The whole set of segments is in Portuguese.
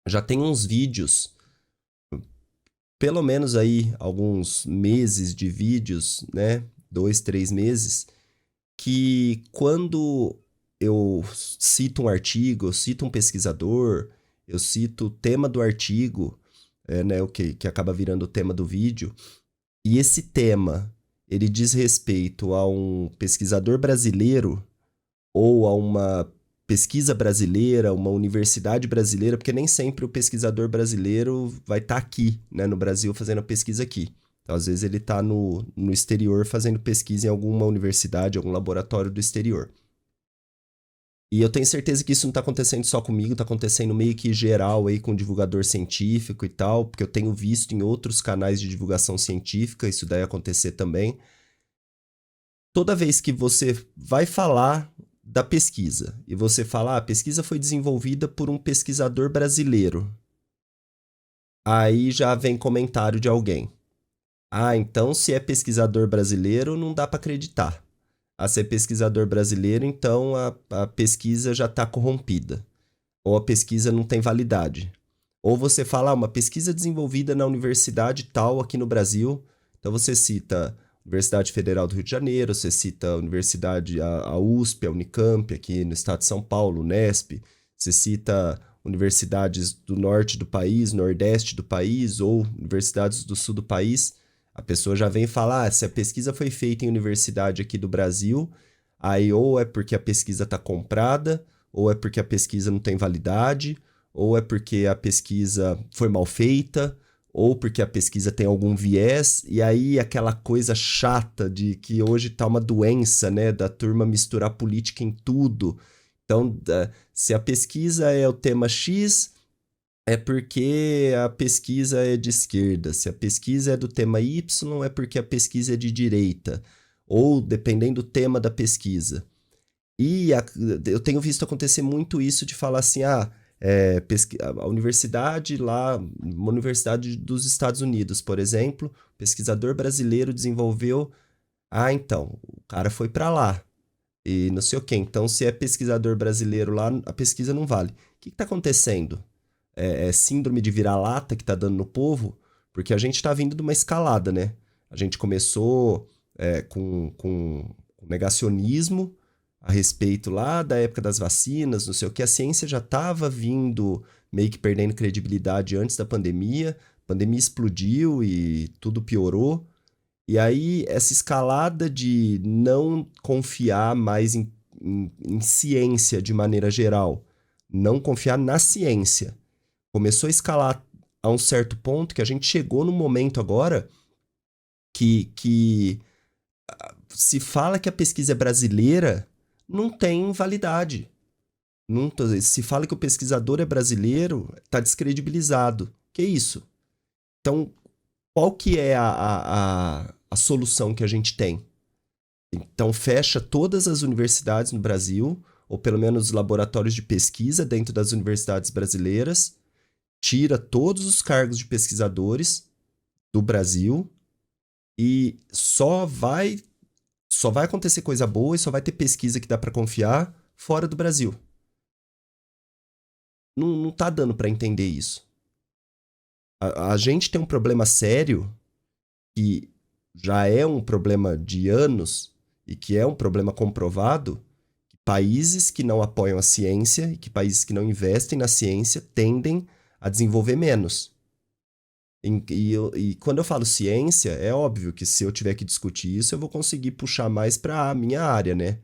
já tem uns vídeos, pelo menos aí alguns meses de vídeos, né? 2, 3 meses, que quando eu cito um artigo, eu cito um pesquisador, eu cito o tema do artigo, né, o que acaba virando o tema do vídeo, e esse tema ele diz respeito a um pesquisador brasileiro ou a uma pesquisa brasileira, uma universidade brasileira, porque nem sempre o pesquisador brasileiro vai estar aqui, né, no Brasil, fazendo a pesquisa aqui. Então, às vezes ele está no exterior fazendo pesquisa em alguma universidade, algum laboratório do exterior. E eu tenho certeza que isso não está acontecendo só comigo, está acontecendo meio que geral aí com divulgador científico e tal, porque eu tenho visto em outros canais de divulgação científica isso daí acontecer também. Toda vez que você vai falar da pesquisa e você fala, a pesquisa foi desenvolvida por um pesquisador brasileiro, aí já vem comentário de alguém. Ah, então se é pesquisador brasileiro, não dá para acreditar. A ser pesquisador brasileiro, então a pesquisa já está corrompida. Ou a pesquisa não tem validade. Ou você fala, uma pesquisa desenvolvida na universidade tal aqui no Brasil, então você cita a Universidade Federal do Rio de Janeiro, você cita a Universidade, a USP, a Unicamp, aqui no estado de São Paulo, Unesp, você cita universidades do norte do país, nordeste do país, ou universidades do sul do país, a pessoa já vem falar, se a pesquisa foi feita em universidade aqui do Brasil, aí ou é porque a pesquisa está comprada, ou é porque a pesquisa não tem validade, ou é porque a pesquisa foi mal feita, ou porque a pesquisa tem algum viés, e aí aquela coisa chata de que hoje tá uma doença, né, da turma misturar política em tudo. Então, se a pesquisa é o tema X, é porque a pesquisa é de esquerda. Se a pesquisa é do tema Y, é porque a pesquisa é de direita. Ou dependendo do tema da pesquisa. E eu tenho visto acontecer muito isso de falar assim, a universidade lá, uma universidade dos Estados Unidos, por exemplo, pesquisador brasileiro desenvolveu, então, o cara foi para lá e não sei o quê. Então, se é pesquisador brasileiro lá, a pesquisa não vale. O que está acontecendo? É síndrome de vira-lata que está dando no povo? Porque a gente está vindo de uma escalada, né? A gente começou com negacionismo a respeito lá da época das vacinas, não sei o que. A ciência já estava vindo meio que perdendo credibilidade antes da pandemia. A pandemia explodiu e tudo piorou. E aí, essa escalada de não confiar mais em ciência de maneira geral, não confiar na ciência, começou a escalar a um certo ponto que a gente chegou num momento agora que se fala que a pesquisa é brasileira, não tem validade. Não, se fala que o pesquisador é brasileiro, está descredibilizado. Que isso? Então, qual que é a solução que a gente tem? Então, fecha todas as universidades no Brasil, ou pelo menos os laboratórios de pesquisa dentro das universidades brasileiras, tira todos os cargos de pesquisadores do Brasil e só vai acontecer coisa boa e só vai ter pesquisa que dá para confiar fora do Brasil. Não, não tá dando para entender isso. A gente tem um problema sério que já é um problema de anos e que é um problema comprovado, que países que não apoiam a ciência e que países que não investem na ciência tendem a desenvolver menos. E quando eu falo ciência, é óbvio que se eu tiver que discutir isso, eu vou conseguir puxar mais para a minha área, né?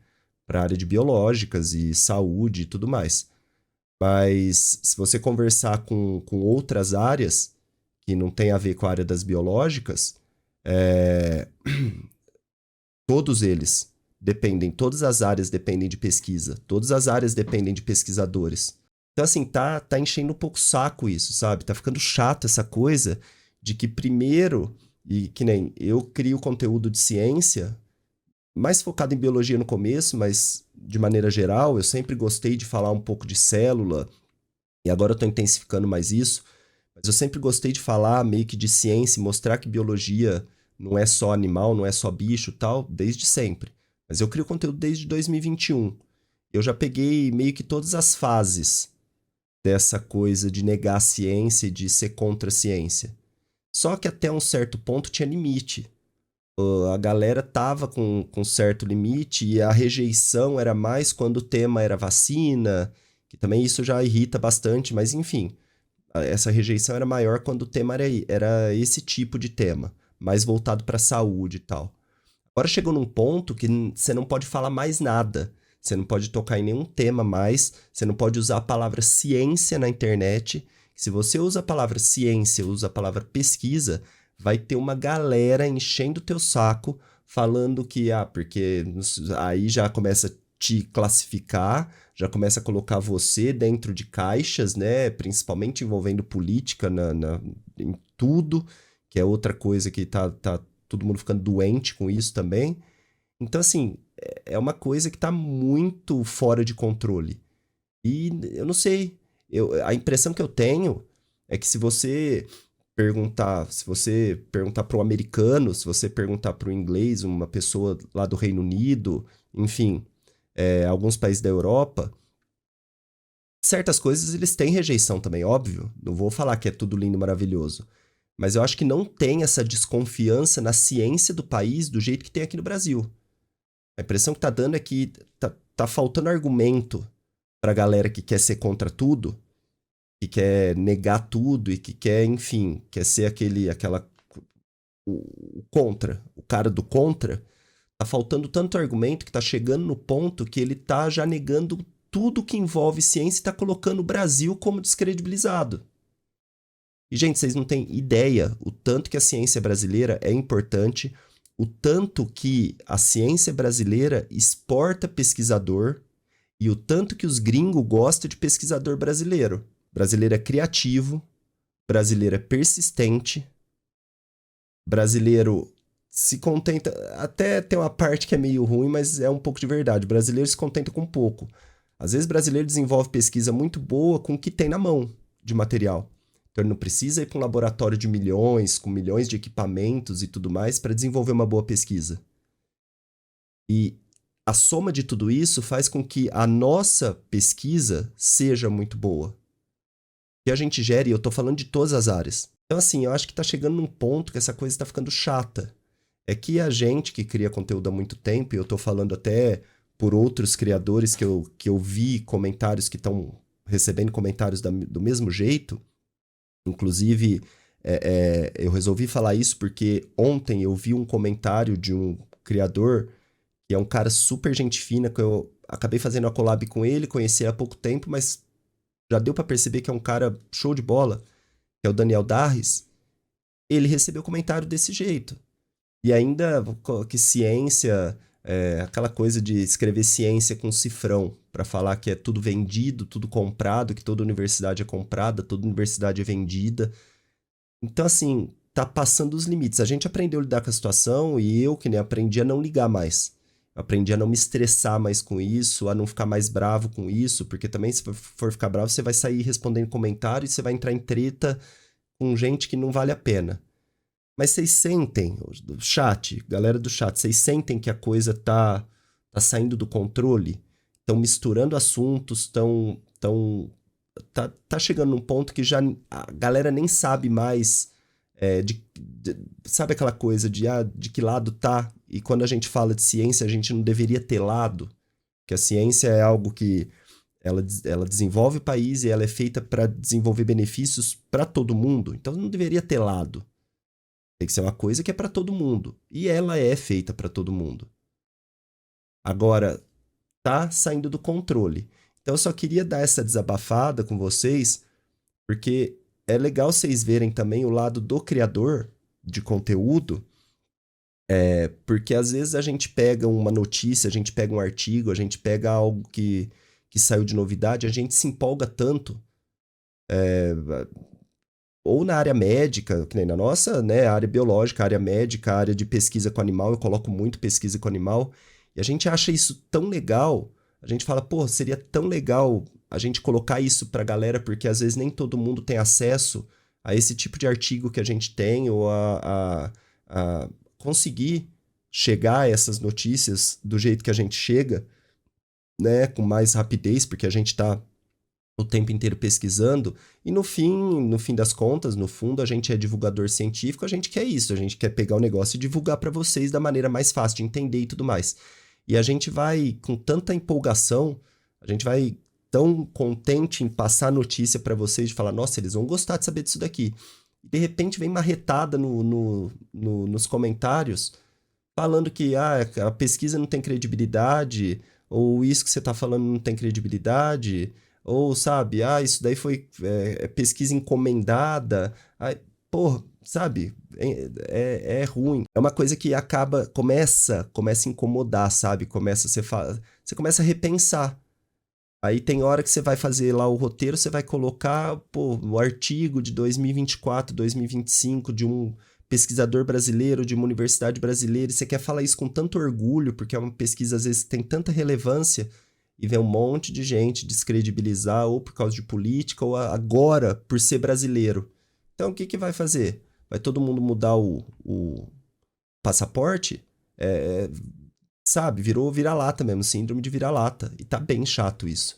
Para a área de biológicas e saúde e tudo mais. Mas se você conversar com outras áreas que não tem a ver com a área das biológicas, é, todos eles dependem, todas as áreas dependem de pesquisa, todas as áreas dependem de pesquisadores. Então, assim, tá enchendo um pouco o saco isso, sabe? Tá ficando chato essa coisa de que primeiro, e que nem eu crio conteúdo de ciência, mais focado em biologia no começo, mas de maneira geral, eu sempre gostei de falar um pouco de célula, e agora eu tô intensificando mais isso, mas eu sempre gostei de falar meio que de ciência, mostrar que biologia não é só animal, não é só bicho e tal, desde sempre. Mas eu crio conteúdo desde 2021. Eu já peguei meio que todas as fases dessa coisa de negar a ciência e de ser contra a ciência. Só que até um certo ponto tinha limite. A galera tava com certo limite e a rejeição era mais quando o tema era vacina, que também isso já irrita bastante, mas enfim, essa rejeição era maior quando o tema era esse tipo de tema, mais voltado para a saúde e tal. Agora chegou num ponto que você não pode falar mais nada. Você não pode tocar em nenhum tema mais. Você não pode usar a palavra ciência na internet. Se você usa a palavra ciência, usa a palavra pesquisa, vai ter uma galera enchendo o teu saco falando que, porque aí já começa a te classificar, já começa a colocar você dentro de caixas, né? Principalmente envolvendo política em tudo, que é outra coisa que tá todo mundo ficando doente com isso também. Então, assim, é uma coisa que tá muito fora de controle. E eu não sei. A impressão que eu tenho é que se você perguntar para um americano, se você perguntar para um inglês, uma pessoa lá do Reino Unido, enfim, alguns países da Europa, certas coisas eles têm rejeição também, óbvio. Não vou falar que é tudo lindo e maravilhoso. Mas eu acho que não tem essa desconfiança na ciência do país do jeito que tem aqui no Brasil. A impressão que tá dando é que tá faltando argumento pra galera que quer ser contra tudo, que quer negar tudo e que quer, enfim, quer ser o contra, o cara do contra. Tá faltando tanto argumento que tá chegando no ponto que ele tá já negando tudo que envolve ciência e tá colocando o Brasil como descredibilizado. E, gente, vocês não têm ideia o tanto que a ciência brasileira é importante, o tanto que a ciência brasileira exporta pesquisador e o tanto que os gringos gostam de pesquisador brasileiro. Brasileiro é criativo, brasileiro é persistente, brasileiro se contenta. Até tem uma parte que é meio ruim, mas é um pouco de verdade. O brasileiro se contenta com pouco. Às vezes, o brasileiro desenvolve pesquisa muito boa com o que tem na mão de material. Então, ele não precisa ir para um laboratório de milhões, com milhões de equipamentos e tudo mais, para desenvolver uma boa pesquisa. E a soma de tudo isso faz com que a nossa pesquisa seja muito boa. Que a gente gere, e eu estou falando de todas as áreas. Então, assim, eu acho que está chegando num ponto que essa coisa está ficando chata. É que a gente que cria conteúdo há muito tempo, e eu estou falando até por outros criadores que eu vi comentários que estão recebendo comentários do mesmo jeito. Inclusive, eu resolvi falar isso porque ontem eu vi um comentário de um criador que é um cara super gente fina, que eu acabei fazendo a collab com ele, conheci há pouco tempo, mas já deu pra perceber que é um cara show de bola, que é o Daniel Darris. Ele recebeu comentário desse jeito. E ainda que ciência, aquela coisa de escrever ciência com cifrão, pra falar que é tudo vendido, tudo comprado, que toda universidade é comprada, toda universidade é vendida. Então, assim, tá passando os limites. A gente aprendeu a lidar com a situação e eu, que nem aprendi a não ligar mais. Aprendi a não me estressar mais com isso, a não ficar mais bravo com isso, porque também se for ficar bravo, você vai sair respondendo comentários e você vai entrar em treta com gente que não vale a pena. Mas vocês sentem, chat, galera do chat, vocês sentem que a coisa tá saindo do controle? Estão misturando assuntos, tá chegando num ponto que já a galera nem sabe mais sabe aquela coisa de que lado tá? E quando a gente fala de ciência, a gente não deveria ter lado, que a ciência é algo que ela desenvolve o país e ela é feita para desenvolver benefícios para todo mundo, então não deveria ter lado. Tem que ser uma coisa que é para todo mundo. E ela é feita para todo mundo. Agora, tá saindo do controle. Então, eu só queria dar essa desabafada com vocês, porque é legal vocês verem também o lado do criador de conteúdo, porque às vezes a gente pega uma notícia, a gente pega um artigo, a gente pega algo que saiu de novidade, a gente se empolga tanto, ou na área médica, que nem na nossa, né, área biológica, área médica, área de pesquisa com animal, eu coloco muito pesquisa com animal, e a gente acha isso tão legal, a gente fala, pô, seria tão legal a gente colocar isso pra galera, porque às vezes nem todo mundo tem acesso a esse tipo de artigo que a gente tem, ou a conseguir chegar a essas notícias do jeito que a gente chega, né, com mais rapidez, porque a gente tá o tempo inteiro pesquisando, e no fim das contas, no fundo, a gente é divulgador científico, a gente quer isso, a gente quer pegar o negócio e divulgar para vocês da maneira mais fácil de entender e tudo mais. E a gente vai com tanta empolgação, a gente vai tão contente em passar a notícia para vocês, de falar, nossa, eles vão gostar de saber disso daqui. De repente vem marretada nos comentários, falando que a pesquisa não tem credibilidade, ou isso que você está falando não tem credibilidade, ou sabe, isso daí foi pesquisa encomendada. Ai, porra, sabe, é ruim. É uma coisa que começa a incomodar, sabe? Você começa a repensar. Aí tem hora que você vai fazer lá o roteiro, você vai colocar, pô, o artigo de 2024, 2025 de um pesquisador brasileiro, de uma universidade brasileira, e você quer falar isso com tanto orgulho, porque é uma pesquisa às vezes que tem tanta relevância, e vem um monte de gente descredibilizar, ou por causa de política, ou agora por ser brasileiro. Então o que que vai fazer? Vai todo mundo mudar o passaporte? Sabe, virou vira-lata mesmo, síndrome de vira-lata. E tá bem chato isso.